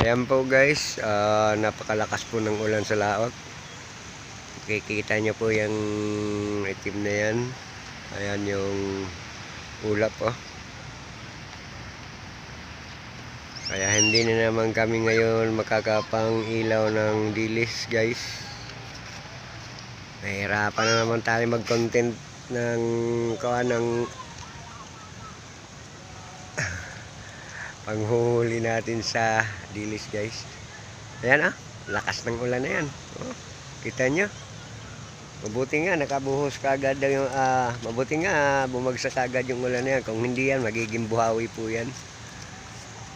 Ayan po guys, napakalakas po ng ulan sa laot. Kikita nyo po yung itim na yan. Ayan yung ulap oh. Kaya hindi na naman kami ngayon makakapang ilaw ng dilis guys. Nahihirapan na naman tayo mag content ng panghuhuli natin sa dilis guys. Ayan lakas ng ulan na yan oh, kita nyo. Mabuti nga nakabuhos kagad yung mabuti nga bumagsak kagad yung ulan na yan. Kung hindi yan magiging buhawi po yan.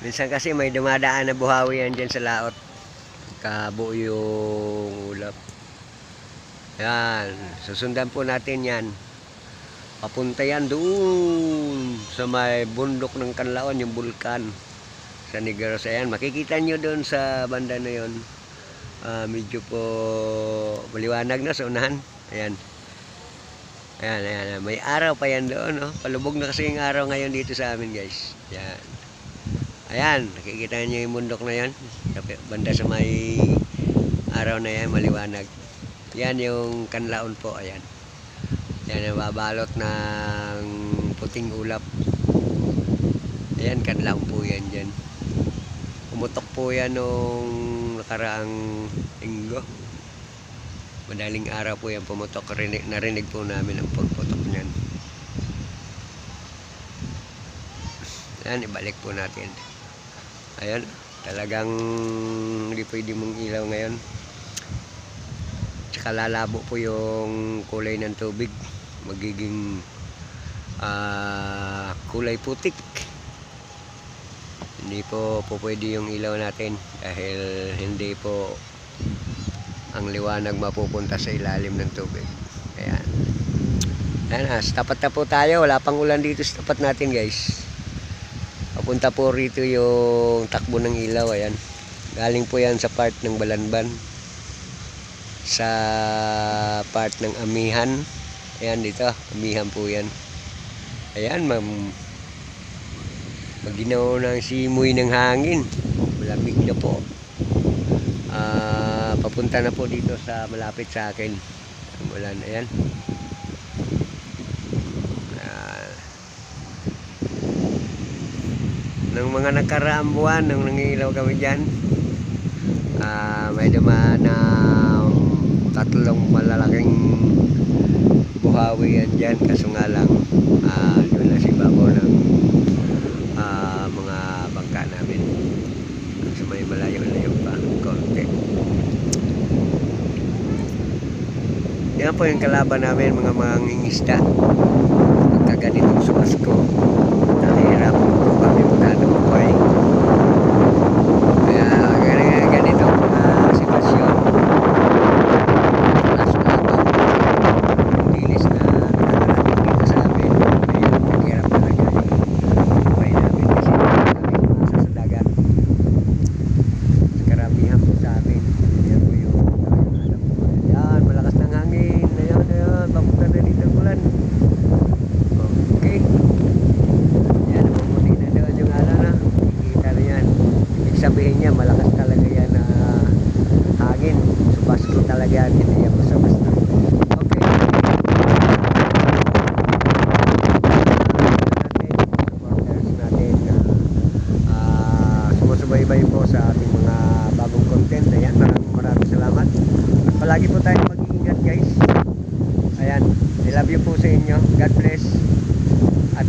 Minsan kasi may dumadaan na buhawi yan dyan sa laot, kabuo yung ulap. Ayan, susundan po natin yan. Papunta yan doon sa may bundok ng Canlaon, yung bulkan sa Negros. Ayan, makikita nyo doon sa banda na yun. Medyo po maliwanag na sa unahan. Ayan. Ayan, ayan. May araw pa yan doon. No? Palubog na kasi yung araw ngayon dito sa amin guys. Ayan. Ayan, nakikita nyo yung bundok na yan. Banda sa may araw na yan, maliwanag. Yan yung Canlaon po. Ayan. Yan ang babalot ng puting ulap. Ayan, Canlaon po yan dyan. Pumutok po yan nung nakaraang linggo. Madaling araw po yan pumutok. Narinig po namin ang pagputok niyan. Ayan, ibalik po natin. Ayan, talagang hindi pwede mong ilaw ngayon. Tsaka lalabo po yung kulay ng tubig. Magiging kulay putik. Hindi po pwede yung ilaw natin dahil hindi po ang liwanag mapupunta sa ilalim ng tubig. Ayan. Ayan sa tapat na po tayo. Wala pang ulan dito sa tapat natin guys. Papunta po rito yung takbo ng ilaw. Ayan. Galing po yan sa part ng Balanban, sa part ng Amihan. Ayan dito, Amihan po yan. Ayan, maginaw ng simoy ng hangin. Malamig na po. Papunta na po dito sa malapit sa akin ang ulan. Ayan. Nung mga nakaraang buwan nung nangilaw kami dyan, may dumaan na tatlong malalaking buhawi yan dyan. Kaso nga lang yun na si babaw ng mga bangka namin. So may malayo-layo pa konti. Yan po yung kalaban namin, mga mangingisda. Pagkaganitong sumasko, nahihirap po kami magkano buhay. Kaya ganitong sitwasyon. Laso-labang dilis na nakakarating dito sa amin. Ayun, naghihirap talaga yung buhay namin kasi kami pumasa sa dagat. Sa karamihan po sa amin. Ayan po yung alam po. Ayan, malakas ng hangin. Ayan, papunta na dito ang ulan. Okay. Ayan, mabuti na doon yung ala na. Kikita na yan. Ibig sabihin niya, malakas talaga yan na hangin. Subasko talaga yan. Hindi yan basta-basta. Okay. Supporters natin na sumusubaybay po sa ating mga bagong content. Ayan, maraming salamat. At palagi po tayong mag-iingat guys. Ayan, I love you po sa inyo. God bless. At